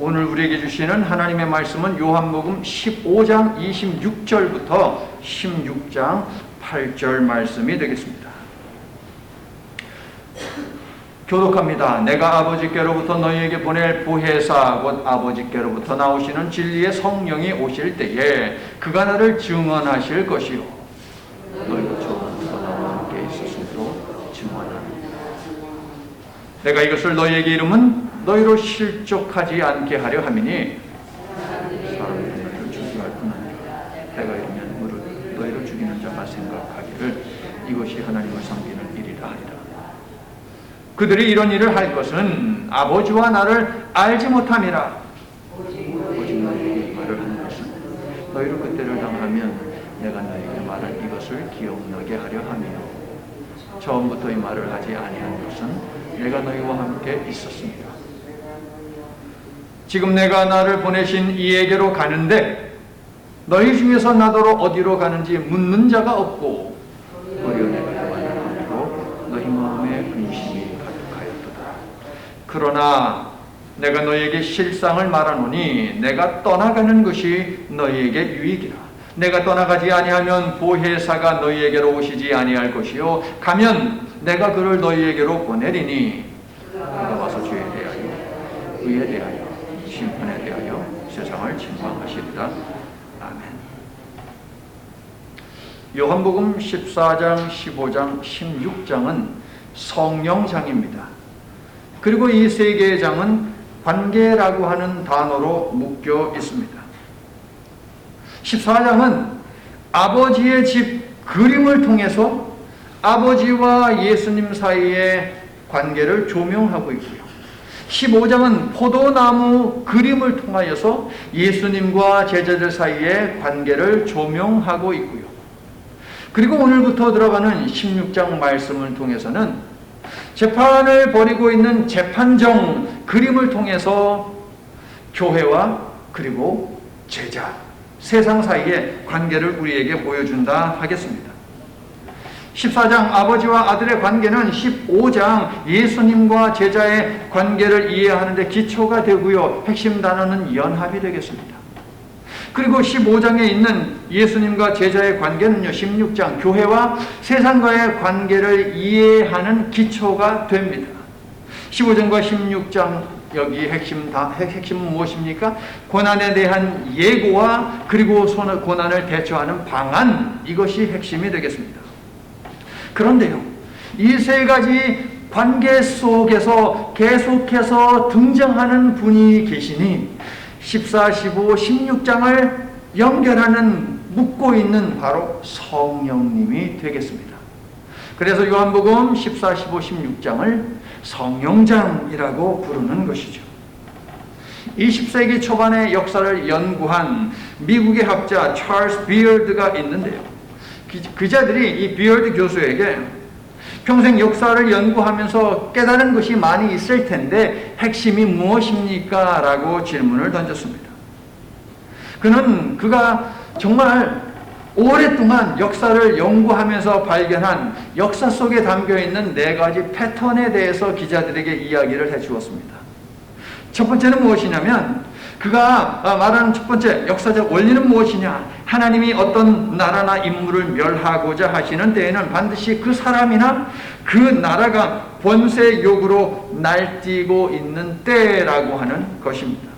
오늘 우리에게 주시는 하나님의 말씀은 요한복음 15장 26절부터 16장 8절 말씀이 되겠습니다. 교독합니다. 내가 아버지께로부터 너희에게 보낼 보혜사 곧 아버지께로부터 나오시는 진리의 성령이 오실 때에 그가 나를 증언하실 것이요 너희가 저부터 나와 함께 있었음으로 증언하리라. 내가 이것을 너희에게 이름은 너희로 실족하지 않게 하려 함이니 사람들이 너희를 죽게 할 뿐 아니라 내가 이르면 너희를 죽이는 자가 생각하기를 이것이 하나님을 섬기는 일이라 하리라. 그들이 이런 일을 할 것은 아버지와 나를 알지 못함이라. 오직 너희에게 말을 하는 것은 너희로 그때를 당하면 내가 너희에게 말한 이것을 기억나게 하려 함이요 처음부터 이 말을 하지 아니한 것은 내가 너희와 함께 있었습니다. 지금 내가 나를 보내신 이에게로 가는데 너희 중에서 나더러 어디로 가는지 묻는 자가 없고 오히려 내가 너희를 함으로 너희 마음에 근심이 가득하였도다. 그러나 내가 너희에게 실상을 말하노니 내가 떠나가는 것이 너희에게 유익이라. 내가 떠나가지 아니하면 보혜사가 너희에게로 오시지 아니할 것이요 가면 내가 그를 너희에게로 보내리니 그가 와서 죄에 대하여 의에 대하여 심판에 대하여 세상을 책망하시리라. 아멘. 요한복음 14장, 15장, 16장은 성령장입니다. 그리고 이 세 개의 장은 관계라고 하는 단어로 묶여 있습니다. 14장은 아버지의 집 그림을 통해서 아버지와 예수님 사이의 관계를 조명하고 있고요. 15장은 포도나무 그림을 통하여서 예수님과 제자들 사이의 관계를 조명하고 있고요. 그리고 오늘부터 들어가는 16장 말씀을 통해서는 재판을 벌이고 있는 재판정 그림을 통해서 교회와 그리고 제자, 세상 사이의 관계를 우리에게 보여준다 하겠습니다. 14장 아버지와 아들의 관계는 15장 예수님과 제자의 관계를 이해하는 데 기초가 되고요. 핵심 단어는 연합이 되겠습니다. 그리고 15장에 있는 예수님과 제자의 관계는요. 16장 교회와 세상과의 관계를 이해하는 기초가 됩니다. 15장과 16장 여기 핵심은 무엇입니까? 고난에 대한 예고와 그리고 고난을 대처하는 방안, 이것이 핵심이 되겠습니다. 그런데요, 이 세 가지 관계 속에서 계속해서 등장하는 분이 계시니 14, 15, 16장을 연결하는 묶고 있는 바로 성령님이 되겠습니다. 그래서 요한복음 14, 15, 16장을 성령장이라고 부르는 것이죠. 20세기 초반의 역사를 연구한 미국의 학자 찰스 비어드가 있는데요. 그자들이 이 비어드 교수에게 평생 역사를 연구하면서 깨달은 것이 많이 있을 텐데 핵심이 무엇입니까? 라고 질문을 던졌습니다. 그가 정말 오랫동안 역사를 연구하면서 발견한 역사 속에 담겨있는 4가지 패턴에 대해서 기자들에게 이야기를 해주었습니다. 첫 번째는 무엇이냐면 그가 말하는 첫 번째 역사적 원리는 무엇이냐? 하나님이 어떤 나라나 인물을 멸하고자 하시는 때에는 반드시 그 사람이나 그 나라가 권세욕으로 날뛰고 있는 때라고 하는 것입니다.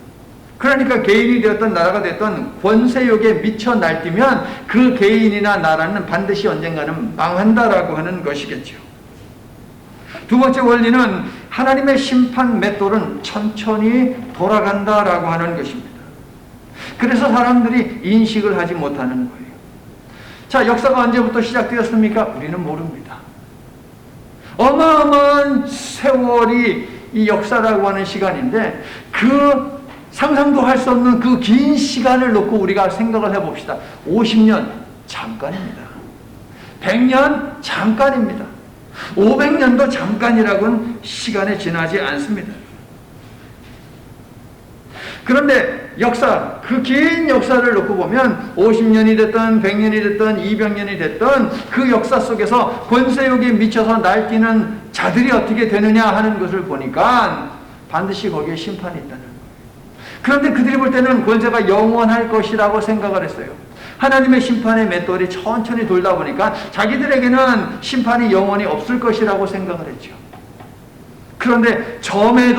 그러니까 개인이 되었던 나라가 되었던 권세욕에 미쳐 날뛰면 그 개인이나 나라는 반드시 언젠가는 망한다라고 하는 것이겠죠. 두 번째 원리는 하나님의 심판 맷돌은 천천히 돌아간다라고 하는 것입니다. 그래서 사람들이 인식을 하지 못하는 거예요. 자, 역사가 언제부터 시작되었습니까? 우리는 모릅니다. 어마어마한 세월이 이 역사라고 하는 시간인데 그 상상도 할 수 없는 그 긴 시간을 놓고 우리가 생각을 해봅시다. 50년 잠깐입니다. 100년 잠깐입니다. 500년도 잠깐이라고는 시간이 지나지 않습니다. 그런데 역사, 그 긴 역사를 놓고 보면 50년이 됐든 100년이 됐든 200년이 됐든 그 역사 속에서 권세욕에 미쳐서 날뛰는 자들이 어떻게 되느냐 하는 것을 보니까 반드시 거기에 심판이 있다는 거예요. 그런데 그들이 볼 때는 권세가 영원할 것이라고 생각을 했어요. 하나님의 심판의 맷돌이 천천히 돌다 보니까 자기들에게는 심판이 영원히 없을 것이라고 생각을 했죠. 그런데 점에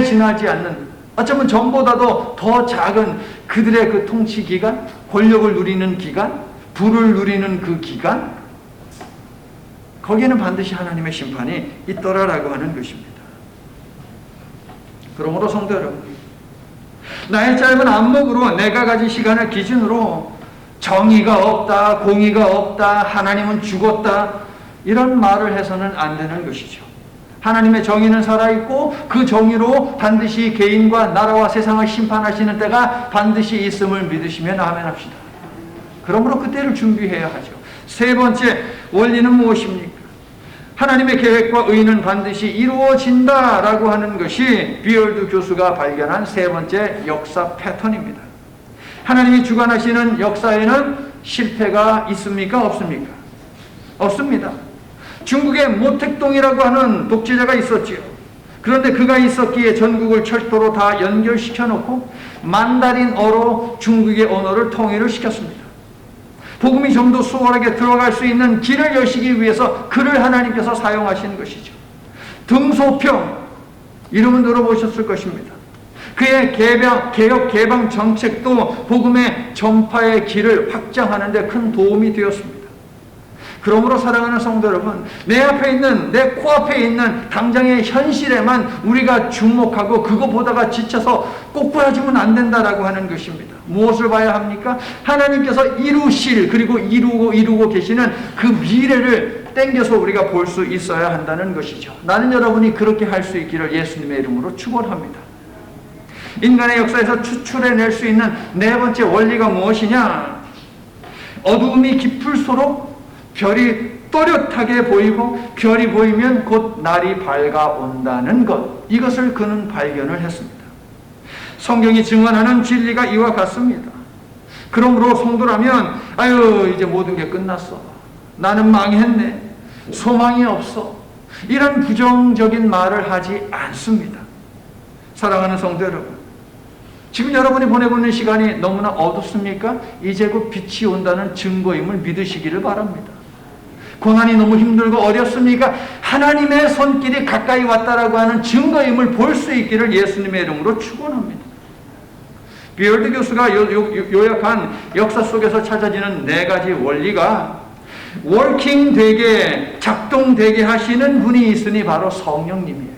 지나지 않는, 어쩌면 점보다도 더 작은 그들의 그 통치 기간, 권력을 누리는 기간, 부를 누리는 그 기간, 거기에는 반드시 하나님의 심판이 있더라라고 하는 것입니다. 그러므로 성도 여러분, 나의 짧은 안목으로 내가 가진 시간을 기준으로 정의가 없다, 공의가 없다, 하나님은 죽었다, 이런 말을 해서는 안 되는 것이죠. 하나님의 정의는 살아있고 그 정의로 반드시 개인과 나라와 세상을 심판하시는 때가 반드시 있음을 믿으시면 아멘합시다. 그러므로 그때를 준비해야 하죠. 세 번째 원리는 무엇입니까? 하나님의 계획과 의는 반드시 이루어진다라고 하는 것이 비얼드 교수가 발견한 세 번째 역사 패턴입니다. 하나님이 주관하시는 역사에는 실패가 있습니까? 없습니까? 없습니다. 중국에 모택동이라고 하는 독재자가 있었지요. 그런데 그가 있었기에 전국을 철도로 다 연결시켜 놓고 만다린어로 중국의 언어를 통일을 시켰습니다. 복음이 좀 더 수월하게 들어갈 수 있는 길을 여시기 위해서 그를 하나님께서 사용하신 것이죠. 등소평, 이름은 들어보셨을 것입니다. 그의 개혁 개방 정책도 복음의 전파의 길을 확장하는 데 큰 도움이 되었습니다. 그러므로 사랑하는 성도 여러분, 내 앞에 있는, 내 코앞에 있는 당장의 현실에만 우리가 주목하고 그거 보다가 지쳐서 꼬꾸라지면 안 된다라고 하는 것입니다. 무엇을 봐야 합니까? 하나님께서 이루실, 그리고 이루고 계시는 그 미래를 땡겨서 우리가 볼 수 있어야 한다는 것이죠. 나는 여러분이 그렇게 할 수 있기를 예수님의 이름으로 축원합니다. 인간의 역사에서 추출해낼 수 있는 네 번째 원리가 무엇이냐? 어두움이 깊을수록 별이 또렷하게 보이고 별이 보이면 곧 날이 밝아온다는 것, 이것을 그는 발견을 했습니다. 성경이 증언하는 진리가 이와 같습니다. 그러므로 성도라면 이제 모든 게 끝났어, 나는 망했네, 소망이 없어, 이런 부정적인 말을 하지 않습니다. 사랑하는 성도 여러분, 지금 여러분이 보내고 있는 시간이 너무나 어둡습니까? 이제 곧 빛이 온다는 증거임을 믿으시기를 바랍니다. 고난이 너무 힘들고 어렵습니까? 하나님의 손길이 가까이 왔다라고 하는 증거임을 볼 수 있기를 예수님의 이름으로 축원합니다. 비얼드 교수가 요약한 역사 속에서 찾아지는 네 가지 원리가 워킹 되게, 작동되게 하시는 분이 있으니 바로 성령님이에요.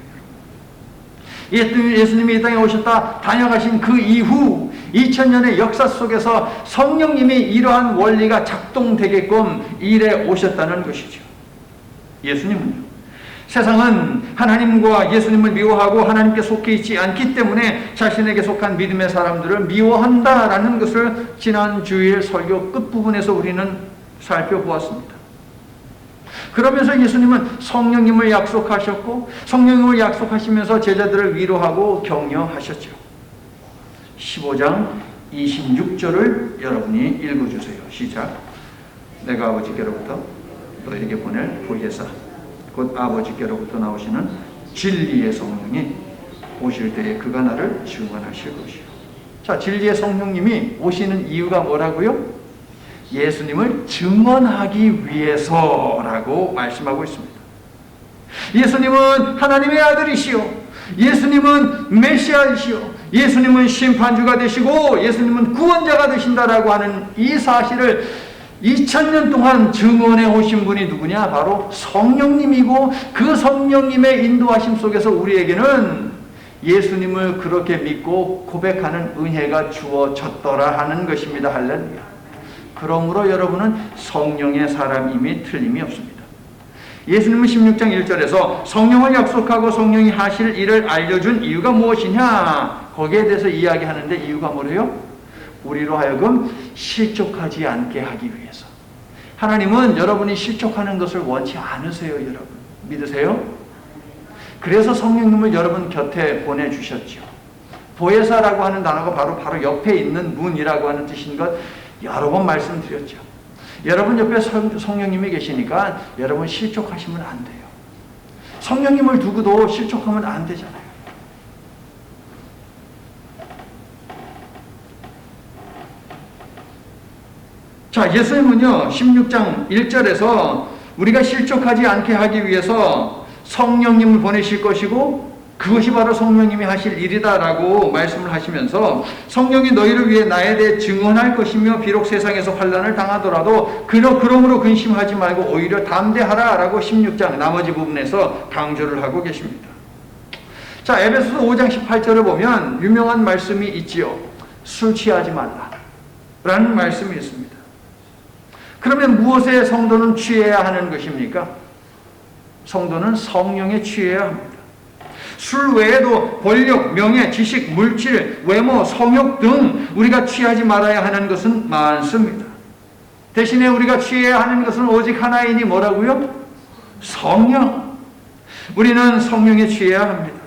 예수님이 이 땅에 오셨다 다녀가신 그 이후 2000년의 역사 속에서 성령님이 이러한 원리가 작동되게끔 일해 오셨다는 것이죠. 예수님은요, 세상은 하나님과 예수님을 미워하고 하나님께 속해 있지 않기 때문에 자신에게 속한 믿음의 사람들을 미워한다라는 것을 지난 주일 설교 끝부분에서 우리는 살펴보았습니다. 그러면서 예수님은 성령님을 약속하셨고 성령님을 약속하시면서 제자들을 위로하고 격려하셨죠. 15장 26절을 여러분이 읽어주세요. 시작. 내가 아버지께로부터 너희에게 보낼 보혜사 곧 아버지께로부터 나오시는 진리의 성령이 오실 때에 그가 나를 증언하실 것이요. 자, 진리의 성령님이 오시는 이유가 뭐라고요? 예수님을 증언하기 위해서라고 말씀하고 있습니다. 예수님은 하나님의 아들이시오, 예수님은 메시아이시오, 예수님은 심판주가 되시고 예수님은 구원자가 되신다라고 하는 이 사실을 2000년 동안 증언해 오신 분이 누구냐? 바로 성령님이고, 그 성령님의 인도하심 속에서 우리에게는 예수님을 그렇게 믿고 고백하는 은혜가 주어졌더라 하는 것입니다. 할렐루야. 그러므로 여러분은 성령의 사람임이 틀림이 없습니다. 예수님은 16장 1절에서 성령을 약속하고 성령이 하실 일을 알려준 이유가 무엇이냐? 거기에 대해서 이야기하는데 이유가 뭐래요? 우리로 하여금 실족하지 않게 하기 위해서. 하나님은 여러분이 실족하는 것을 원치 않으세요. 여러분 믿으세요? 그래서 성령님을 여러분 곁에 보내주셨죠. 보혜사라고 하는 단어가 바로 옆에 있는 문이라고 하는 뜻인 것 여러 번 말씀드렸죠. 여러분 옆에 성령님이 계시니까 여러분 실족하시면 안 돼요. 성령님을 두고도 실족하면 안 되잖아요. 자, 예수님은요, 16장 1절에서 우리가 실족하지 않게 하기 위해서 성령님을 보내실 것이고 그것이 바로 성령님이 하실 일이다라고 말씀을 하시면서 성령이 너희를 위해 나에 대해 증언할 것이며 비록 세상에서 환난을 당하더라도 그러므로 근심하지 말고 오히려 담대하라라고 16장 나머지 부분에서 강조를 하고 계십니다. 자, 에베소서 5장 18절을 보면 유명한 말씀이 있지요. 술 취하지 말라 라는 말씀이 있습니다. 그러면 무엇에 성도는 취해야 하는 것입니까? 성도는 성령에 취해야 합니다. 술 외에도 권력, 명예, 지식, 물질, 외모, 성욕 등 우리가 취하지 말아야 하는 것은 많습니다. 대신에 우리가 취해야 하는 것은 오직 하나이니 뭐라고요? 성령. 우리는 성령에 취해야 합니다.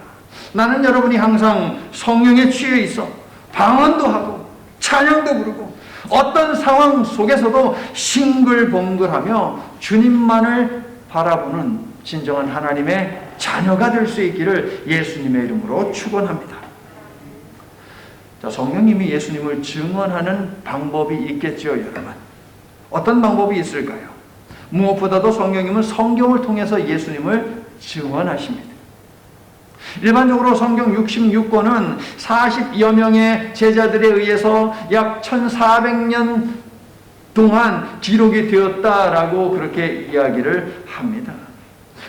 나는 여러분이 항상 성령에 취해 있어 방언도 하고 찬양도 부르고 어떤 상황 속에서도 싱글벙글하며 주님만을 바라보는 진정한 하나님의 자녀가 될 수 있기를 예수님의 이름으로 축원합니다. 자, 성령님이 예수님을 증언하는 방법이 있겠죠, 여러분. 어떤 방법이 있을까요? 무엇보다도 성령님은 성경을 통해서 예수님을 증언하십니다. 일반적으로 성경 66권은 40여 명의 제자들에 의해서 약 1400년 동안 기록이 되었다라고 그렇게 이야기를 합니다.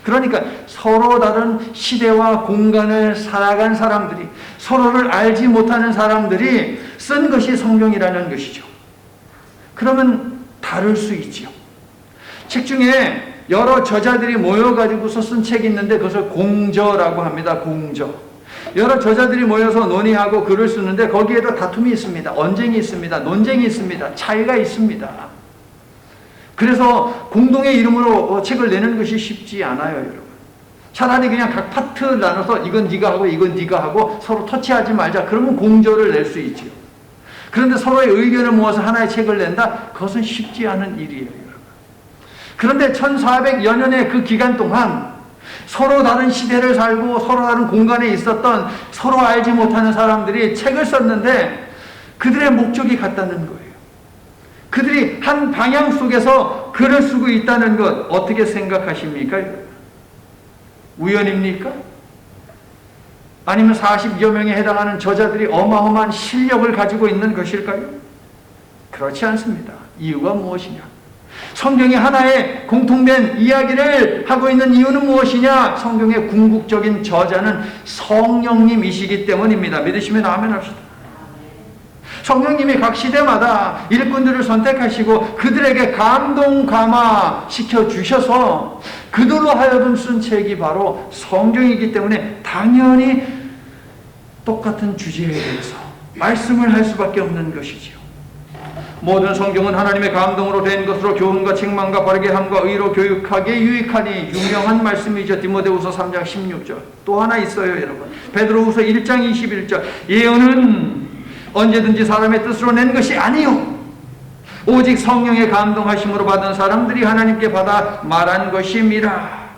그러니까 서로 다른 시대와 공간을 살아간 사람들이, 서로를 알지 못하는 사람들이 쓴 것이 성경이라는 것이죠. 그러면 다를 수 있지요. 책 중에 여러 저자들이 모여가지고서 쓴 책이 있는데 그것을 공저라고 합니다. 공저. 여러 저자들이 모여서 논의하고 글을 쓰는데 거기에도 다툼이 있습니다. 언쟁이 있습니다. 논쟁이 있습니다. 차이가 있습니다. 그래서 공동의 이름으로 책을 내는 것이 쉽지 않아요, 여러분. 차라리 그냥 각 파트 나눠서 이건 네가 하고 이건 네가 하고 서로 터치하지 말자. 그러면 공저를 낼 수 있지요. 그런데 서로의 의견을 모아서 하나의 책을 낸다? 그것은 쉽지 않은 일이에요, 여러분. 그런데 1400여 년의 그 기간 동안 서로 다른 시대를 살고 서로 다른 공간에 있었던 서로 알지 못하는 사람들이 책을 썼는데 그들의 목적이 같다는 거예요. 그들이 한 방향 속에서 글을 쓰고 있다는 것 어떻게 생각하십니까? 우연입니까? 아니면 40여 명에 해당하는 저자들이 어마어마한 실력을 가지고 있는 것일까요? 그렇지 않습니다. 이유가 무엇이냐? 성경이 하나의 공통된 이야기를 하고 있는 이유는 무엇이냐? 성경의 궁극적인 저자는 성령님이시기 때문입니다. 믿으시면 아멘 합시다. 성령님이 각 시대마다 일꾼들을 선택하시고 그들에게 감동 감화시켜 주셔서 그들로 하여금 쓴 책이 바로 성경이기 때문에 당연히 똑같은 주제에 대해서 말씀을 할 수밖에 없는 것이지요. 모든 성경은 하나님의 감동으로 된 것으로 교훈과 책망과 바르게 함과 의로 교육하기에 유익하니 유명한 말씀이죠. 디모데후서 3장 16절. 또 하나 있어요, 여러분. 베드로후서 1장 21절. 예언은 언제든지 사람의 뜻으로 낸 것이 아니요 오직 성령의 감동하심으로 받은 사람들이 하나님께 받아 말한 것임이라.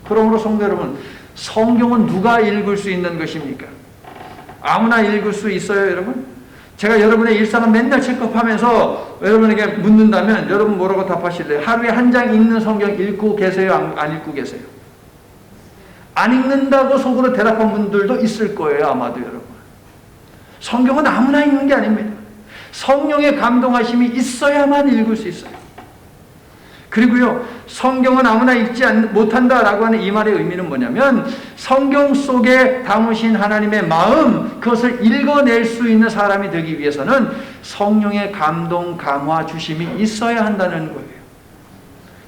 그러므로 성도 여러분, 성경은 누가 읽을 수 있는 것입니까? 아무나 읽을 수 있어요, 여러분? 제가 여러분의 일상을 맨날 체크하면서 여러분에게 묻는다면 여러분 뭐라고 답하실래요? 하루에 한 장 읽는 성경 읽고 계세요? 안 읽고 계세요? 안 읽는다고 속으로 대답한 분들도 있을 거예요, 아마도 여러분. 성경은 아무나 읽는 게 아닙니다. 성령의 감동하심이 있어야만 읽을 수 있어요. 그리고요, 성경은 아무나 읽지 못한다라고 하는 이 말의 의미는 뭐냐면 성경 속에 담으신 하나님의 마음, 그것을 읽어낼 수 있는 사람이 되기 위해서는 성령의 감동, 감화, 주심이 있어야 한다는 거예요.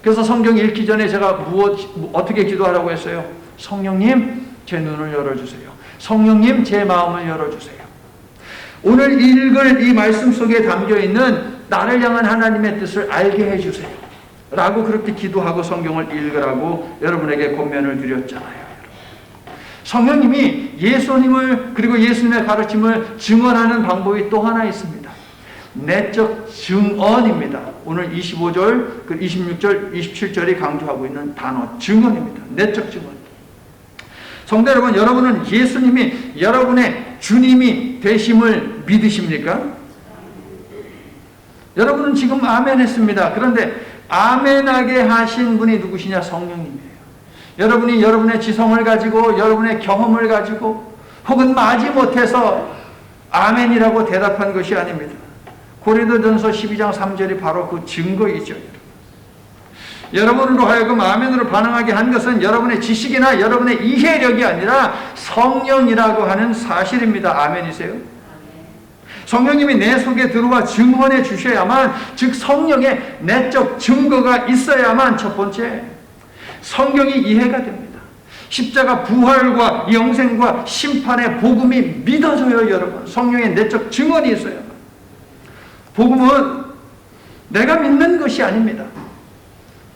그래서 성경 읽기 전에 제가 어떻게 기도하라고 했어요? 성령님, 제 눈을 열어주세요. 성령님, 제 마음을 열어주세요. 오늘 읽을 이 말씀 속에 담겨있는 나를 향한 하나님의 뜻을 알게 해주세요 라고 그렇게 기도하고 성경을 읽으라고 여러분에게 권면을 드렸잖아요. 성령님이 예수님을 그리고 예수님의 가르침을 증언하는 방법이 또 하나 있습니다. 내적 증언입니다. 오늘 25절, 26절, 27절이 강조하고 있는 단어 증언입니다. 내적 증언. 성도 여러분, 여러분은 예수님이 여러분의 주님이 되심을 믿으십니까? 여러분은 지금 아멘 했습니다. 그런데 아멘하게 하신 분이 누구시냐? 성령님이에요. 여러분이 여러분의 지성을 가지고 여러분의 경험을 가지고 혹은 마지 못해서 아멘이라고 대답한 것이 아닙니다. 고린도전서 12장 3절이 바로 그 증거이죠. 여러분으로 하여금 아멘으로 반응하게 한 것은 여러분의 지식이나 여러분의 이해력이 아니라 성령이라고 하는 사실입니다. 아멘이세요? 성령님이 내 속에 들어와 증언해 주셔야만, 즉 성령의 내적 증거가 있어야만 첫 번째 성경이 이해가 됩니다. 십자가 부활과 영생과 심판의 복음이 믿어져요. 여러분, 성령의 내적 증언이 있어야만. 복음은 내가 믿는 것이 아닙니다.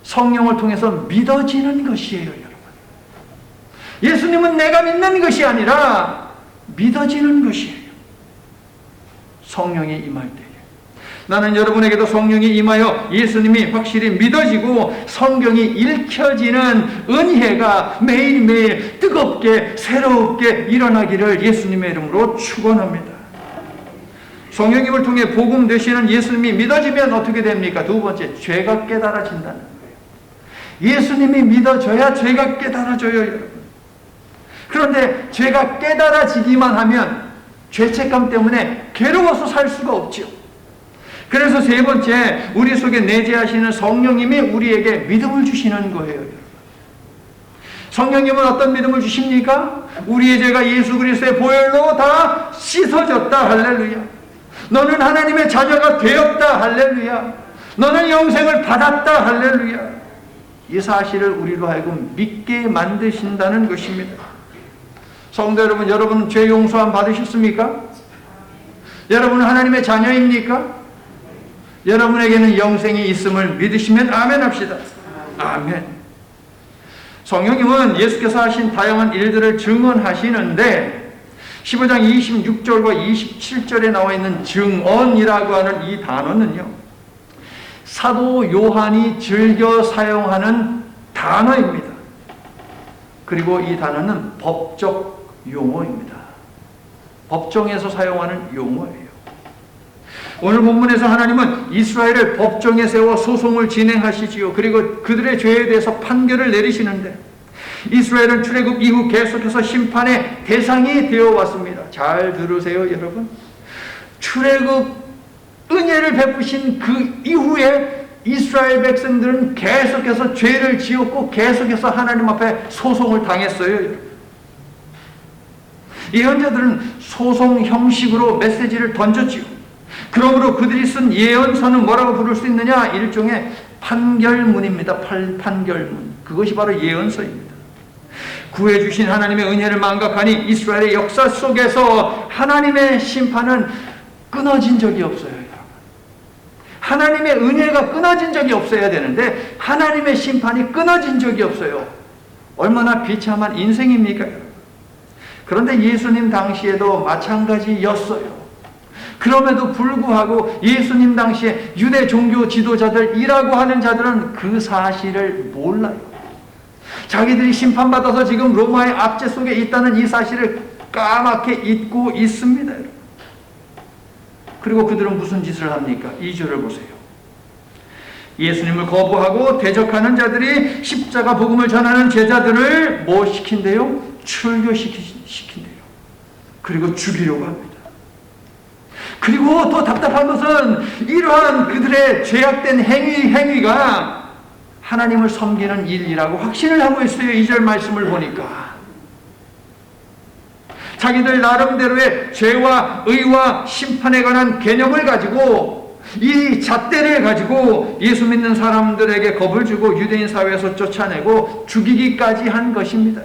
성령을 통해서 믿어지는 것이에요. 여러분, 예수님은 내가 믿는 것이 아니라 믿어지는 것이에요. 성령이 임할 때에 나는 여러분에게도 성령이 임하여 예수님이 확실히 믿어지고 성경이 읽혀지는 은혜가 매일매일 뜨겁게 새롭게 일어나기를 예수님의 이름으로 축원합니다. 성령님을 통해 복음 되시는 예수님이 믿어지면 어떻게 됩니까? 두 번째, 죄가 깨달아진다는 거예요. 예수님이 믿어져야 죄가 깨달아져요. 여러분. 그런데 죄가 깨달아지기만 하면 죄책감 때문에 괴로워서 살 수가 없죠. 그래서 세 번째, 우리 속에 내재하시는 성령님이 우리에게 믿음을 주시는 거예요. 여러분. 성령님은 어떤 믿음을 주십니까? 우리의 죄가 예수 그리스도의 보혈로 다 씻어졌다. 할렐루야. 너는 하나님의 자녀가 되었다. 할렐루야. 너는 영생을 받았다. 할렐루야. 이 사실을 우리로 하여금 믿게 만드신다는 것입니다. 성도 여러분, 여러분은 죄 용서함 받으셨습니까? 여러분은 하나님의 자녀입니까? 여러분에게는 영생이 있음을 믿으시면 아멘 합시다. 아멘. 성령님은 예수께서 하신 다양한 일들을 증언하시는데 15장 26절과 27절에 나와 있는 증언이라고 하는 이 단어는요, 사도 요한이 즐겨 사용하는 단어입니다. 그리고 이 단어는 법적 용어입니다. 법정에서 사용하는 용어예요. 오늘 본문에서 하나님은 이스라엘을 법정에 세워 소송을 진행하시지요. 그리고 그들의 죄에 대해서 판결을 내리시는데 이스라엘은 출애굽 이후 계속해서 심판의 대상이 되어 왔습니다. 잘 들으세요, 여러분. 출애굽 은혜를 베푸신 그 이후에 이스라엘 백성들은 계속해서 죄를 지었고 계속해서 하나님 앞에 소송을 당했어요. 여러분. 예언자들은 소송 형식으로 메시지를 던졌지요. 그러므로 그들이 쓴 예언서는 뭐라고 부를 수 있느냐? 일종의 판결문입니다. 판결문. 그것이 바로 예언서입니다. 구해주신 하나님의 은혜를 망각하니 이스라엘의 역사 속에서 하나님의 심판은 끊어진 적이 없어요. 하나님의 은혜가 끊어진 적이 없어야 되는데 하나님의 심판이 끊어진 적이 없어요. 얼마나 비참한 인생입니까? 그런데 예수님 당시에도 마찬가지였어요. 그럼에도 불구하고 예수님 당시에 유대 종교 지도자들이라고 하는 자들은 그 사실을 몰라요. 자기들이 심판받아서 지금 로마의 압제 속에 있다는 이 사실을 까맣게 잊고 있습니다. 그리고 그들은 무슨 짓을 합니까? 2절을 보세요. 예수님을 거부하고 대적하는 자들이 십자가 복음을 전하는 제자들을 뭐 시킨대요? 출교시킨대요. 그리고 죽이려고 합니다. 그리고 더 답답한 것은 이러한 그들의 죄악된 행위가 하나님을 섬기는 일이라고 확신을 하고 있어요. 2절 말씀을 보니까. 자기들 나름대로의 죄와 의와 심판에 관한 개념을 가지고 이 잣대를 가지고 예수 믿는 사람들에게 겁을 주고 유대인 사회에서 쫓아내고 죽이기까지 한 것입니다.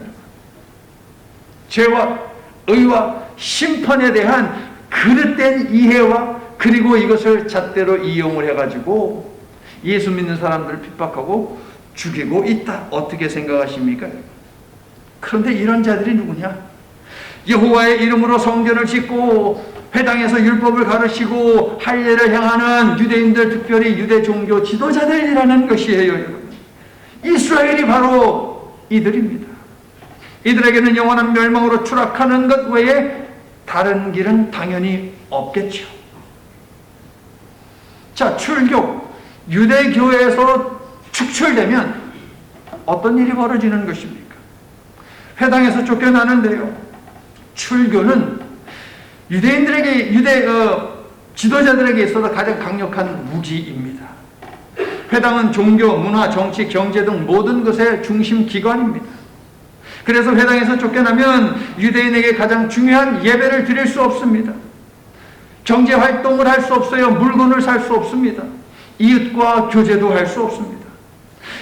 죄와 의와 심판에 대한 그릇된 이해와 그리고 이것을 잣대로 이용을 해가지고 예수 믿는 사람들을 핍박하고 죽이고 있다. 어떻게 생각하십니까? 그런데 이런 자들이 누구냐? 여호와의 이름으로 성전을 짓고 회당에서 율법을 가르치고 할례를 행하는 유대인들, 특별히 유대 종교 지도자들이라는 것이에요. 여러분. 이스라엘이 바로 이들입니다. 이들에게는 영원한 멸망으로 추락하는 것 외에 다른 길은 당연히 없겠죠. 자, 출교, 유대교회에서 축출되면 어떤 일이 벌어지는 것입니까? 회당에서 쫓겨나는데요. 출교는 유대인들에게, 지도자들에게 있어서 가장 강력한 무기입니다. 회당은 종교, 문화, 정치, 경제 등 모든 것의 중심 기관입니다. 그래서 회당에서 쫓겨나면 유대인에게 가장 중요한 예배를 드릴 수 없습니다. 경제 활동을 할 수 없어요. 물건을 살 수 없습니다. 이웃과 교제도 할 수 없습니다.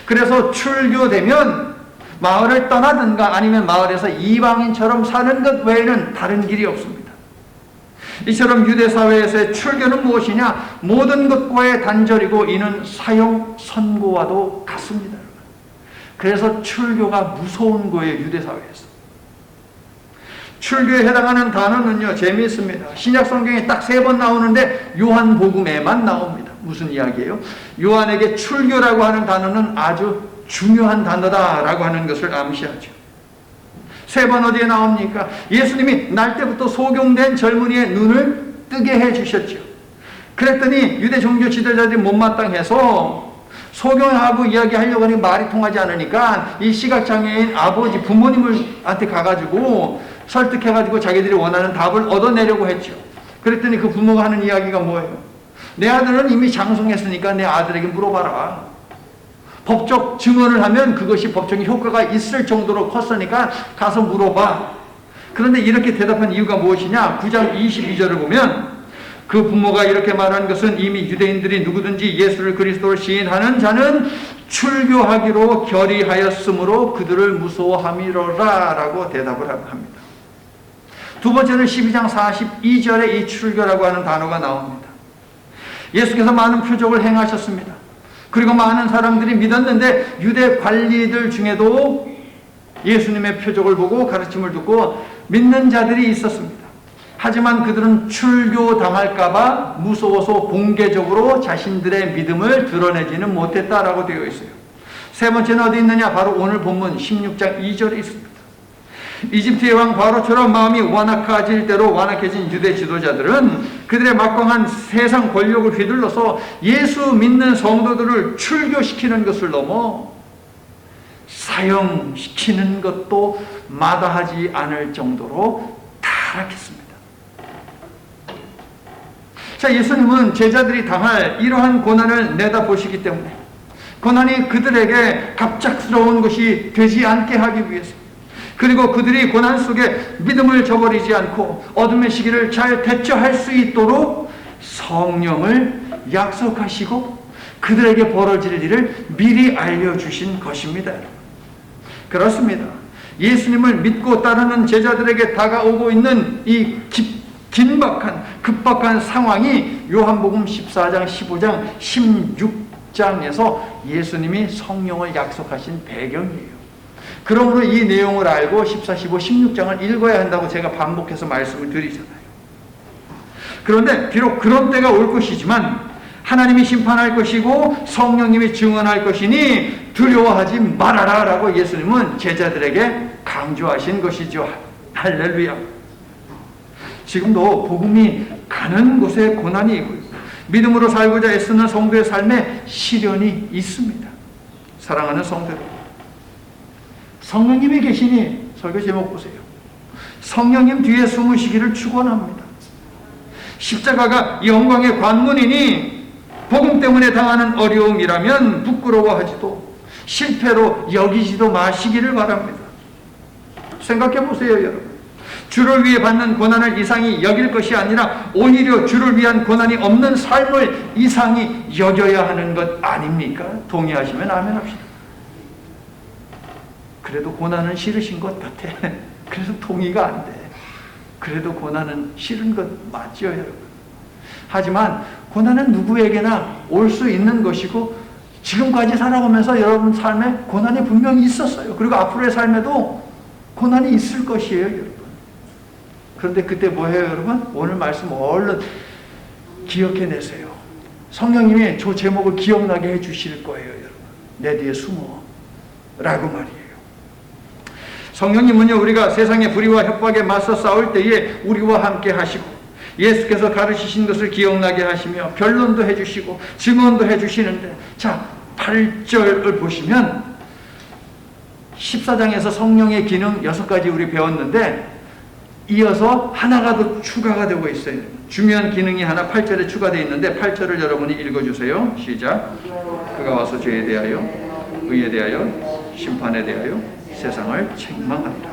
그래서 출교되면 마을을 떠나든가 아니면 마을에서 이방인처럼 사는 것 외에는 다른 길이 없습니다. 이처럼 유대 사회에서의 출교는 무엇이냐? 모든 것과의 단절이고 이는 사형 선고와도 같습니다. 그래서 출교가 무서운 거예요. 유대 사회에서. 출교에 해당하는 단어는요, 재미있습니다. 신약 성경에 딱 3번 나오는데 요한복음에만 나옵니다. 무슨 이야기예요? 요한에게 출교라고 하는 단어는 아주 중요한 단어다라고 하는 것을 암시하죠. 3번 어디에 나옵니까? 예수님이 날 때부터 소경된 젊은이의 눈을 뜨게 해주셨죠. 그랬더니 유대 종교 지도자들이 못마땅해서 소경하고 이야기하려고 하니 말이 통하지 않으니까 이 시각장애인 아버지 부모님한테 가가지고 설득해가지고 자기들이 원하는 답을 얻어내려고 했죠. 그랬더니 그 부모가 하는 이야기가 뭐예요? 내 아들은 이미 장성했으니까 내 아들에게 물어봐라. 법적 증언을 하면 그것이 법적인 효과가 있을 정도로 컸으니까 가서 물어봐. 그런데 이렇게 대답한 이유가 무엇이냐? 9장 22절을 보면 그 부모가 이렇게 말한 것은 이미 유대인들이 누구든지 예수를 그리스도로 시인하는 자는 출교하기로 결의하였으므로 그들을 무서워함이로라 라고 대답을 합니다. 두 번째는 12장 42절에 이 출교라고 하는 단어가 나옵니다. 예수께서 많은 표적을 행하셨습니다. 그리고 많은 사람들이 믿었는데 유대 관리들 중에도 예수님의 표적을 보고 가르침을 듣고 믿는 자들이 있었습니다. 하지만 그들은 출교당할까봐 무서워서 공개적으로 자신들의 믿음을 드러내지는 못했다라고 되어 있어요. 세 번째는 어디 있느냐? 바로 오늘 본문 16장 2절에 있습니다. 이집트의 왕 바로처럼 마음이 완악해질 대로 완악해진 유대 지도자들은 그들의 막강한 세상 권력을 휘둘러서 예수 믿는 성도들을 출교시키는 것을 넘어 사형시키는 것도 마다하지 않을 정도로 타락했습니다. 자, 예수님은 제자들이 당할 이러한 고난을 내다보시기 때문에 고난이 그들에게 갑작스러운 것이 되지 않게 하기 위해서, 그리고 그들이 고난 속에 믿음을 저버리지 않고 어둠의 시기를 잘 대처할 수 있도록 성령을 약속하시고 그들에게 벌어질 일을 미리 알려주신 것입니다. 그렇습니다. 예수님을 믿고 따르는 제자들에게 다가오고 있는 이 긴박한 급박한 상황이 요한복음 14장 15장 16장에서 예수님이 성령을 약속하신 배경이에요. 그러므로 이 내용을 알고 14, 15, 16장을 읽어야 한다고 제가 반복해서 말씀을 드리잖아요. 그런데 비록 그런 때가 올 것이지만 하나님이 심판할 것이고 성령님이 증언할 것이니 두려워하지 말아라 라고 예수님은 제자들에게 강조하신 것이죠. 할렐루야. 지금도 복음이 가는 곳에 고난이 있고요, 믿음으로 살고자 애쓰는 성도의 삶에 시련이 있습니다. 사랑하는 성도 여러분, 성령님이 계시니 설교 제목 보세요. 성령님 뒤에 숨으시기를 축원합니다. 십자가가 영광의 관문이니 복음 때문에 당하는 어려움이라면 부끄러워하지도 실패로 여기지도 마시기를 바랍니다. 생각해 보세요, 여러분. 주를 위해 받는 고난을 이상히 여길 것이 아니라 오히려 주를 위한 고난이 없는 삶을 이상히 여겨야 하는 것 아닙니까? 동의하시면 아멘 합시다. 그래도 고난은 싫으신 것 같아. 그래서 동의가 안 돼. 그래도 고난은 싫은 것 맞죠, 여러분? 하지만 고난은 누구에게나 올 수 있는 것이고 지금까지 살아오면서 여러분 삶에 고난이 분명히 있었어요. 그리고 앞으로의 삶에도 고난이 있을 것이에요, 여러분. 그런데 그때 뭐해요, 여러분? 오늘 말씀 얼른 기억해내세요. 성령님이 저 제목을 기억나게 해주실 거예요, 여러분. 내 뒤에 숨어 라고 말이에요. 성령님은요, 우리가 세상의 불의와 협박에 맞서 싸울 때에 우리와 함께 하시고 예수께서 가르치신 것을 기억나게 하시며 변론도 해주시고 증언도 해주시는데, 자 8절을 보시면 14장에서 성령의 기능 6가지 우리 배웠는데 이어서 하나가 더 추가가 되고 있어요. 중요한 기능이 하나 8절에 추가되어 있는데 8절을 여러분이 읽어주세요. 시작. 그가 와서 죄에 대하여, 의에 대하여, 심판에 대하여 세상을 책망하리라.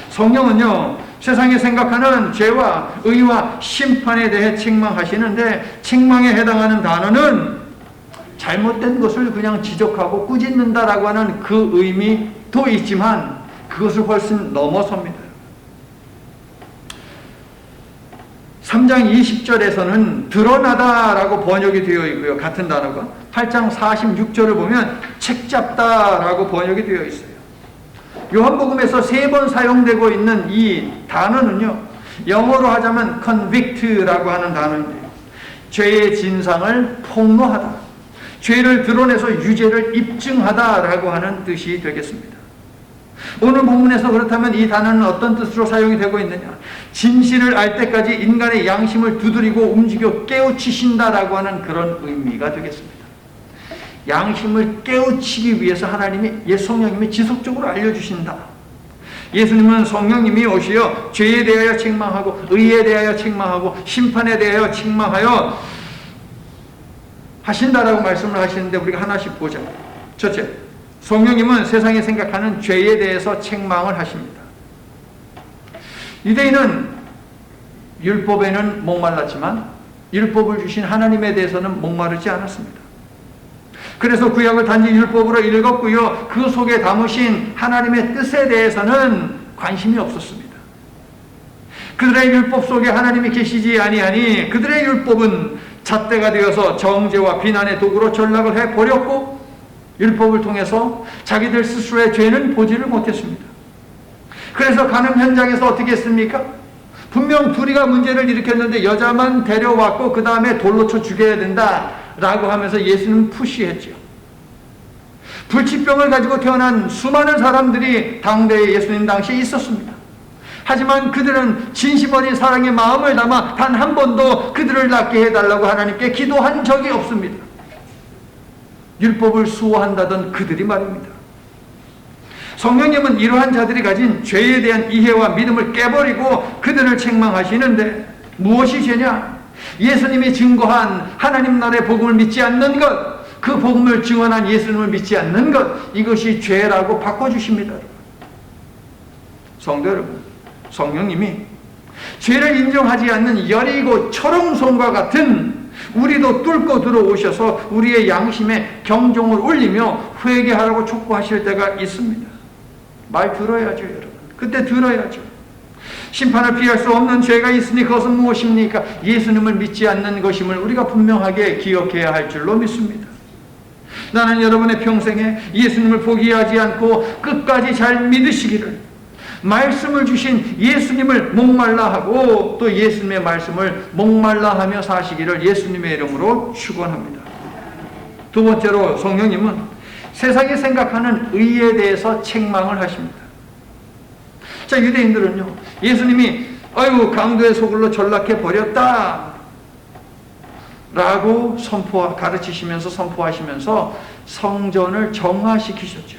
성령은요, 세상이 생각하는 죄와 의와 심판에 대해 책망하시는데, 책망에 해당하는 단어는 잘못된 것을 그냥 지적하고 꾸짖는다라고 하는 그 의미도 있지만 그것을 훨씬 넘어섭니다. 3장 20절에서는 드러나다라고 번역이 되어 있고요. 같은 단어가 8장 46절을 보면 책잡다라고 번역이 되어 있어요. 요한복음에서 3번 사용되고 있는 이 단어는요, 영어로 하자면 convict라고 하는 단어인데요, 죄의 진상을 폭로하다, 죄를 드러내서 유죄를 입증하다라고 하는 뜻이 되겠습니다. 오늘 본문에서 그렇다면 이 단어는 어떤 뜻으로 사용이 되고 있느냐? 진실을 알 때까지 인간의 양심을 두드리고 움직여 깨우치신다라고 하는 그런 의미가 되겠습니다. 양심을 깨우치기 위해서 하나님이, 성령님이 지속적으로 알려주신다. 예수님은 성령님이 오시어 죄에 대하여 책망하고 의에 대하여 책망하고 심판에 대하여 책망하여 하신다라고 말씀을 하시는데, 우리가 하나씩 보자. 첫째, 성령님은 세상이 생각하는 죄에 대해서 책망을 하십니다. 유대인은 율법에는 목말랐지만 율법을 주신 하나님에 대해서는 목마르지 않았습니다. 그래서 구약을 단지 율법으로 읽었고요, 그 속에 담으신 하나님의 뜻에 대해서는 관심이 없었습니다. 그들의 율법 속에 하나님이 계시지 아니하니 그들의 율법은 잣대가 되어서 정죄와 비난의 도구로 전락을 해버렸고, 율법을 통해서 자기들 스스로의 죄는 보지를 못했습니다. 그래서 간음 현장에서 어떻게 했습니까? 분명 둘이가 문제를 일으켰는데 여자만 데려왔고 그 다음에 돌로 쳐 죽여야 된다라고 하면서 예수는 푸시했죠. 불치병을 가지고 태어난 수많은 사람들이 당대에 예수님 당시에 있었습니다. 하지만 그들은 진심 어린 사랑의 마음을 담아 단 한 번도 그들을 낫게 해달라고 하나님께 기도한 적이 없습니다. 율법을 수호한다던 그들이 말입니다. 성령님은 이러한 자들이 가진 죄에 대한 이해와 믿음을 깨버리고 그들을 책망하시는데, 무엇이 죄냐? 예수님이 증거한 하나님 나라의 복음을 믿지 않는 것, 그 복음을 증언한 예수님을 믿지 않는 것, 이것이 죄라고 바꿔주십니다. 성도 여러분, 성령님이 죄를 인정하지 않는 여리고 철옹성과 같은 우리도 뚫고 들어오셔서 우리의 양심에 경종을 울리며 회개하라고 촉구하실 때가 있습니다. 말 들어야죠, 여러분. 그때 들어야죠. 심판을 피할 수 없는 죄가 있으니 그것은 무엇입니까? 예수님을 믿지 않는 것임을 우리가 분명하게 기억해야 할 줄로 믿습니다. 나는 여러분의 평생에 예수님을 포기하지 않고 끝까지 잘 믿으시기를, 말씀을 주신 예수님을 목말라 하고 또 예수님의 말씀을 목말라 하며 사시기를 예수님의 이름으로 축원합니다. 두 번째로, 성령님은 세상이 생각하는 의에 대해서 책망을 하십니다. 자, 유대인들은요, 예수님이 아이고 강도의 소굴로 전락해 버렸다 라고 가르치시면서 선포하시면서 성전을 정화시키셨죠.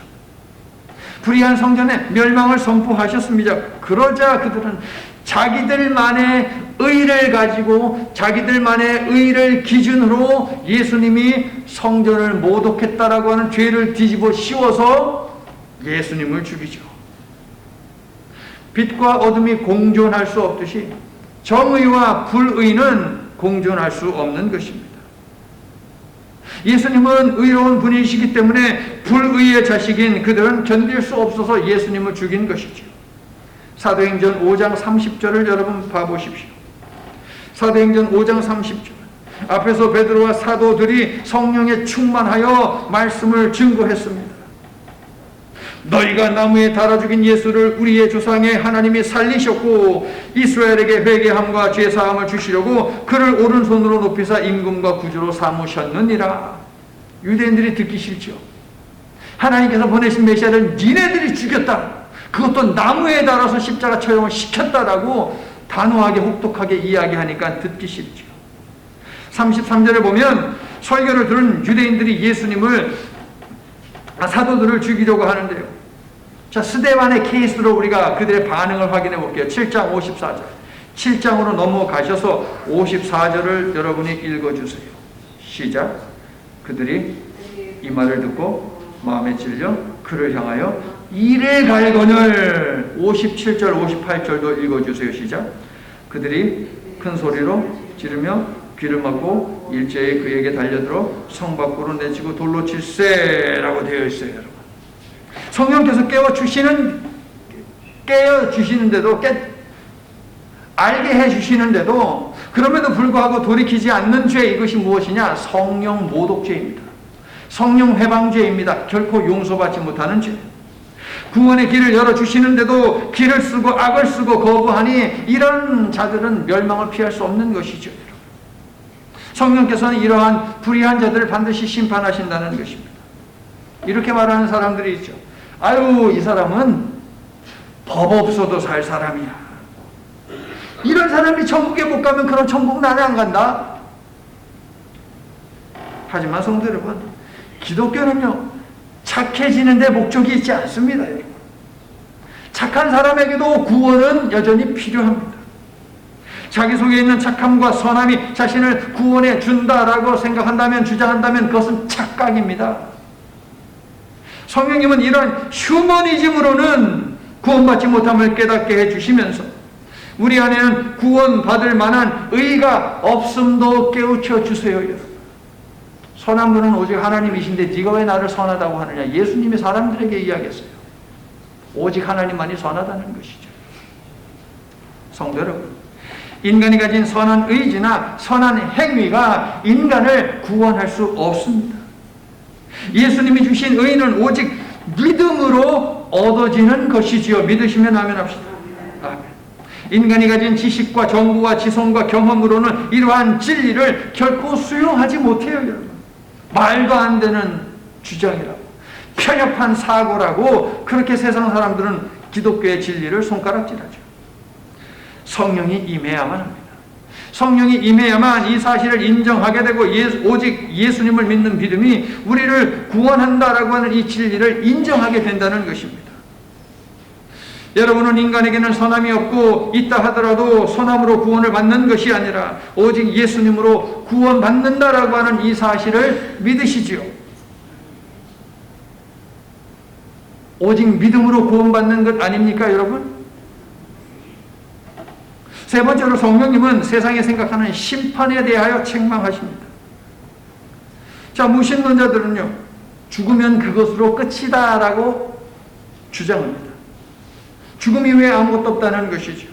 불의한 성전의 멸망을 선포하셨습니다. 그러자 그들은 자기들만의 의를 가지고 자기들만의 의를 기준으로 예수님이 성전을 모독했다라고 하는 죄를 뒤집어 씌워서 예수님을 죽이죠. 빛과 어둠이 공존할 수 없듯이 정의와 불의는 공존할 수 없는 것입니다. 예수님은 의로운 분이시기 때문에 불의의 자식인 그들은 견딜 수 없어서 예수님을 죽인 것이죠. 사도행전 5장 30절을 여러분 봐보십시오. 사도행전 5장 30절. 앞에서 베드로와 사도들이 성령에 충만하여 말씀을 증거했습니다. 너희가 나무에 달아 죽인 예수를 우리의 조상의 하나님이 살리셨고 이스라엘에게 회개함과 죄사함을 주시려고 그를 오른손으로 높이사 임금과 구주로 삼으셨느니라. 유대인들이 듣기 싫죠. 하나님께서 보내신 메시아를 니네들이 죽였다, 그것도 나무에 달아서 십자가 처형을 시켰다라고 단호하게 혹독하게 이야기하니까 듣기 싫죠. 33절에 보면 설교를 들은 유대인들이 사도들을 죽이려고 하는데요. 자, 스데반의 케이스로 우리가 그들의 반응을 확인해 볼게요. 7장 54절. 7장으로 넘어가셔서 54절을 여러분이 읽어주세요. 시작. 그들이 이 말을 듣고 마음에 찔려 그를 향하여 이를 갈거늘. 57절 58절도 읽어주세요. 시작. 그들이 큰 소리로 지르며 귀를 막고 일제히 그에게 달려들어 성 밖으로 내치고 돌로 칠세라고 되어 있어요. 여러분, 성령께서 깨어주시는데도 알게 해주시는데도 그럼에도 불구하고 돌이키지 않는 죄, 이것이 무엇이냐? 성령 모독죄입니다. 성령 회방죄입니다. 결코 용서받지 못하는 죄. 구원의 길을 열어주시는데도 길을 쓰고 악을 쓰고 거부하니 이런 자들은 멸망을 피할 수 없는 것이죠. 성령께서는 이러한 불의한 자들을 반드시 심판하신다는 것입니다. 이렇게 말하는 사람들이 있죠. 아유, 이 사람은 법 없어도 살 사람이야. 이런 사람이 천국에 못 가면 그런 천국 나는 안 간다. 하지만 성도 여러분, 기독교는요, 착해지는 데 목적이 있지 않습니다. 착한 사람에게도 구원은 여전히 필요합니다. 자기 속에 있는 착함과 선함이 자신을 구원해 준다라고 생각한다면, 주장한다면 그것은 착각입니다. 성령님은 이런 휴머니즘으로는 구원받지 못함을 깨닫게 해주시면서 우리 안에는 구원받을 만한 의가 없음도 깨우쳐 주세요. 여러분, 선한 분은 오직 하나님이신데 네가 왜 나를 선하다고 하느냐? 예수님이 사람들에게 이야기했어요. 오직 하나님만이 선하다는 것이죠. 성도 여러분, 인간이 가진 선한 의지나 선한 행위가 인간을 구원할 수 없습니다. 예수님이 주신 의는 오직 믿음으로 얻어지는 것이지요. 믿으시면 아멘합시다. 아멘. 인간이 가진 지식과 정보와 지성과 경험으로는 이러한 진리를 결코 수용하지 못해요. 여러분, 말도 안 되는 주장이라고, 편협한 사고라고 그렇게 세상 사람들은 기독교의 진리를 손가락질하죠. 성령이 임해야만 합니다. 성령이 임해야만 이 사실을 인정하게 되고 오직 예수님을 믿는 믿음이 우리를 구원한다라고 하는 이 진리를 인정하게 된다는 것입니다. 여러분은 인간에게는 선함이 없고 있다 하더라도 선함으로 구원을 받는 것이 아니라 오직 예수님으로 구원받는다라고 하는 이 사실을 믿으시지요. 오직 믿음으로 구원받는 것 아닙니까, 여러분? 세 번째로 성령님은 세상에 생각하는 심판에 대하여 책망하십니다. 자, 무신론자들은요, 죽으면 그것으로 끝이다라고 주장합니다. 죽음 이후에 아무것도 없다는 것이죠.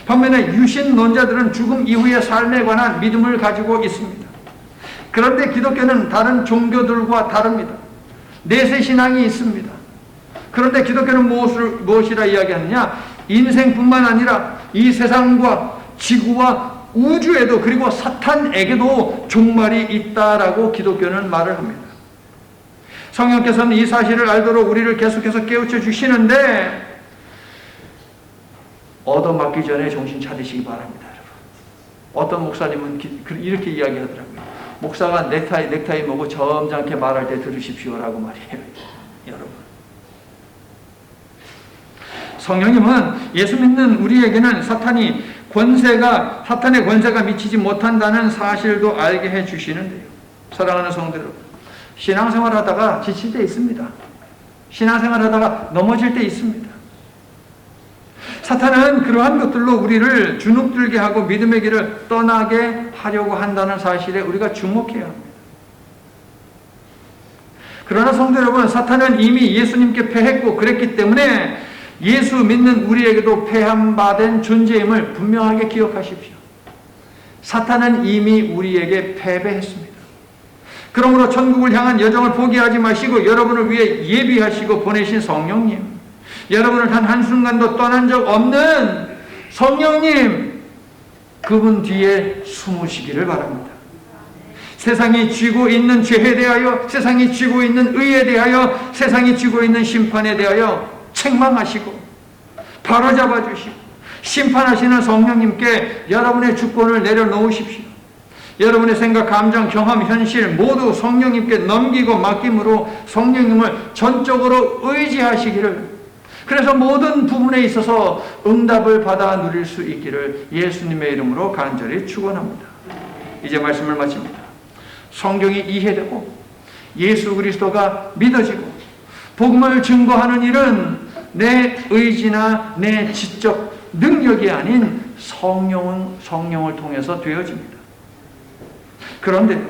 반면에 유신론자들은 죽음 이후의 삶에 관한 믿음을 가지고 있습니다. 그런데 기독교는 다른 종교들과 다릅니다. 내세신앙이 있습니다. 그런데 기독교는 무엇이라 이야기하느냐? 인생뿐만 아니라 이 세상과 지구와 우주에도, 그리고 사탄에게도 종말이 있다라고 기독교는 말을 합니다. 성령께서는 이 사실을 알도록 우리를 계속해서 깨우쳐 주시는데 얻어맞기 전에 정신 차리시기 바랍니다. 여러분, 어떤 목사님은 이렇게 이야기하더라고요. 목사가 넥타이 먹고 점잖게 말할 때 들으십시오라고 말이에요. 여러분, 성령님은 예수 믿는 우리에게는 사탄의 권세가 미치지 못한다는 사실도 알게 해주시는데요. 사랑하는 성도 여러분, 신앙생활 하다가 지칠 때 있습니다. 신앙생활 하다가 넘어질 때 있습니다. 사탄은 그러한 것들로 우리를 주눅들게 하고 믿음의 길을 떠나게 하려고 한다는 사실에 우리가 주목해야 합니다. 그러나 성도 여러분, 사탄은 이미 예수님께 패했고 그랬기 때문에 예수 믿는 우리에게도 패한 바 된 존재임을 분명하게 기억하십시오. 사탄은 이미 우리에게 패배했습니다. 그러므로 천국을 향한 여정을 포기하지 마시고 여러분을 위해 예비하시고 보내신 성령님, 여러분을 단 한순간도 떠난 적 없는 성령님, 그분 뒤에 숨으시기를 바랍니다. 세상이 쥐고 있는 죄에 대하여, 세상이 쥐고 있는 의에 대하여, 세상이 쥐고 있는 심판에 대하여 책망하시고 바로잡아 주시고 심판하시는 성령님께 여러분의 주권을 내려놓으십시오. 여러분의 생각, 감정, 경험, 현실 모두 성령님께 넘기고 맡김으로 성령님을 전적으로 의지하시기를, 그래서 모든 부분에 있어서 응답을 받아 누릴 수 있기를 예수님의 이름으로 간절히 축원합니다. 이제 말씀을 마칩니다. 성경이 이해되고 예수 그리스도가 믿어지고 복음을 증거하는 일은 내 의지나 내 지적 능력이 아닌 성령을 통해서 되어집니다. 그런데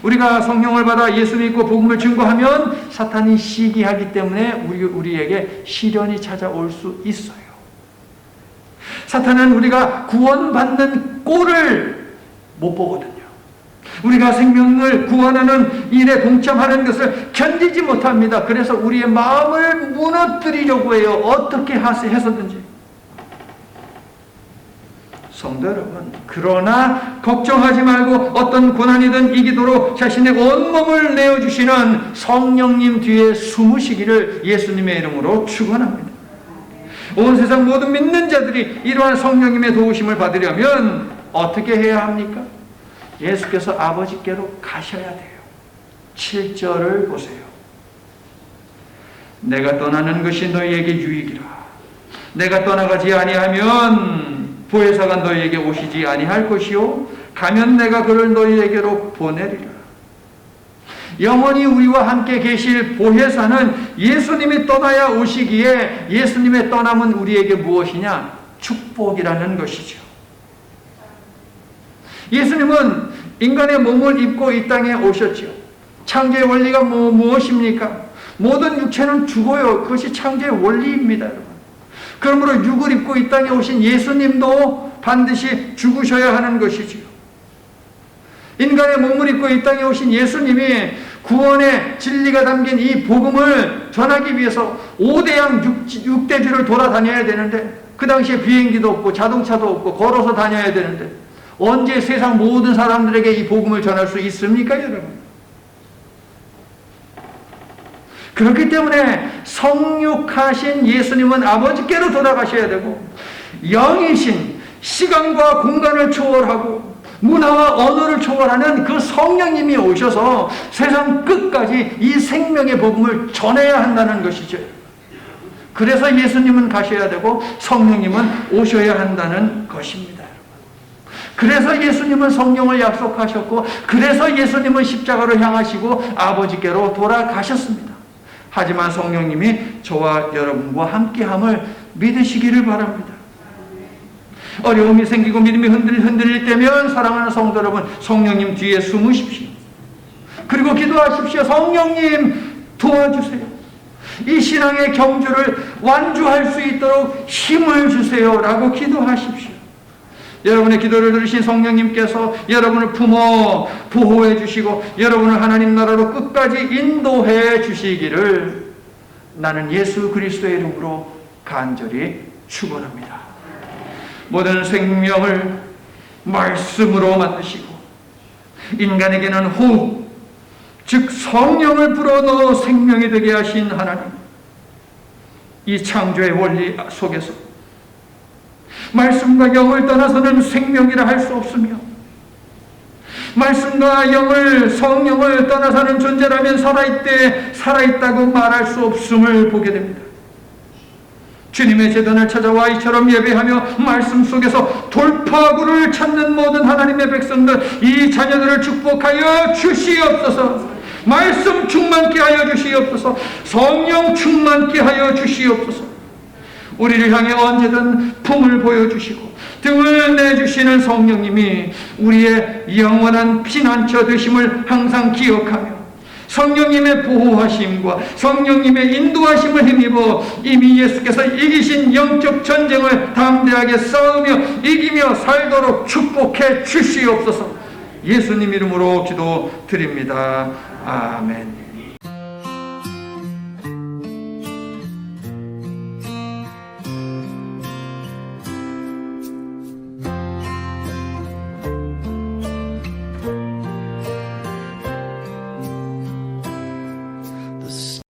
우리가 성령을 받아 예수 믿고 복음을 증거하면 사탄이 시기하기 때문에 우리에게 시련이 찾아올 수 있어요. 사탄은 우리가 구원받는 꼴을 못 보거든요. 우리가 생명을 구원하는 일에 동참하는 것을 견디지 못합니다. 그래서 우리의 마음을 무너뜨리려고 해요. 어떻게 해서든지. 성도 여러분, 그러나 걱정하지 말고 어떤 고난이든 이기도록 자신의 온몸을 내어주시는 성령님 뒤에 숨으시기를 예수님의 이름으로 축원합니다. 온 세상 모든 믿는 자들이 이러한 성령님의 도우심을 받으려면 어떻게 해야 합니까? 예수께서 아버지께로 가셔야 돼요. 7절을 보세요. 내가 떠나는 것이 너희에게 유익이라. 내가 떠나가지 아니하면 보혜사가 너희에게 오시지 아니할 것이요 가면 내가 그를 너희에게로 보내리라. 영원히 우리와 함께 계실 보혜사는 예수님이 떠나야 오시기에 예수님의 떠남은 우리에게 무엇이냐? 축복이라는 것이죠. 예수님은 인간의 몸을 입고 이 땅에 오셨죠. 창조의 원리가 무엇입니까? 모든 육체는 죽어요. 그것이 창조의 원리입니다, 여러분. 그러므로 육을 입고 이 땅에 오신 예수님도 반드시 죽으셔야 하는 것이지요. 인간의 몸을 입고 이 땅에 오신 예수님이 구원의 진리가 담긴 이 복음을 전하기 위해서 5대양 6대주를 돌아다녀야 되는데, 그 당시에 비행기도 없고 자동차도 없고 걸어서 다녀야 되는데 언제 세상 모든 사람들에게 이 복음을 전할 수 있습니까, 여러분? 그렇기 때문에 성육하신 예수님은 아버지께로 돌아가셔야 되고, 영이신 시간과 공간을 초월하고 문화와 언어를 초월하는 그 성령님이 오셔서 세상 끝까지 이 생명의 복음을 전해야 한다는 것이죠. 그래서 예수님은 가셔야 되고 성령님은 오셔야 한다는 것입니다. 그래서 예수님은 성령을 약속하셨고, 그래서 예수님은 십자가로 향하시고 아버지께로 돌아가셨습니다. 하지만 성령님이 저와 여러분과 함께함을 믿으시기를 바랍니다. 어려움이 생기고 믿음이 흔들릴 때면 사랑하는 성도 여러분, 성령님 뒤에 숨으십시오. 그리고 기도하십시오. 성령님 도와주세요. 이 신앙의 경주를 완주할 수 있도록 힘을 주세요 라고 기도하십시오. 여러분의 기도를 들으신 성령님께서 여러분을 품어 보호해 주시고 여러분을 하나님 나라로 끝까지 인도해 주시기를 나는 예수 그리스도의 이름으로 간절히 축원합니다. 모든 생명을 말씀으로 만드시고 인간에게는 호흡, 즉 성령을 불어넣어 생명이 되게 하신 하나님, 이 창조의 원리 속에서 말씀과 영을 떠나서는 생명이라 할 수 없으며, 말씀과 영을, 성령을 떠나서는 존재라면 살아있다고 말할 수 없음을 보게 됩니다. 주님의 제단을 찾아와 이처럼 예배하며 말씀 속에서 돌파구를 찾는 모든 하나님의 백성들, 이 자녀들을 축복하여 주시옵소서. 말씀 충만케 하여 주시옵소서. 성령 충만케 하여 주시옵소서. 우리를 향해 언제든 품을 보여주시고 등을 내주시는 성령님이 우리의 영원한 피난처 되심을 항상 기억하며 성령님의 보호하심과 성령님의 인도하심을 힘입어 이미 예수께서 이기신 영적 전쟁을 담대하게 싸우며 이기며 살도록 축복해 주시옵소서. 예수님 이름으로 기도드립니다. 아멘.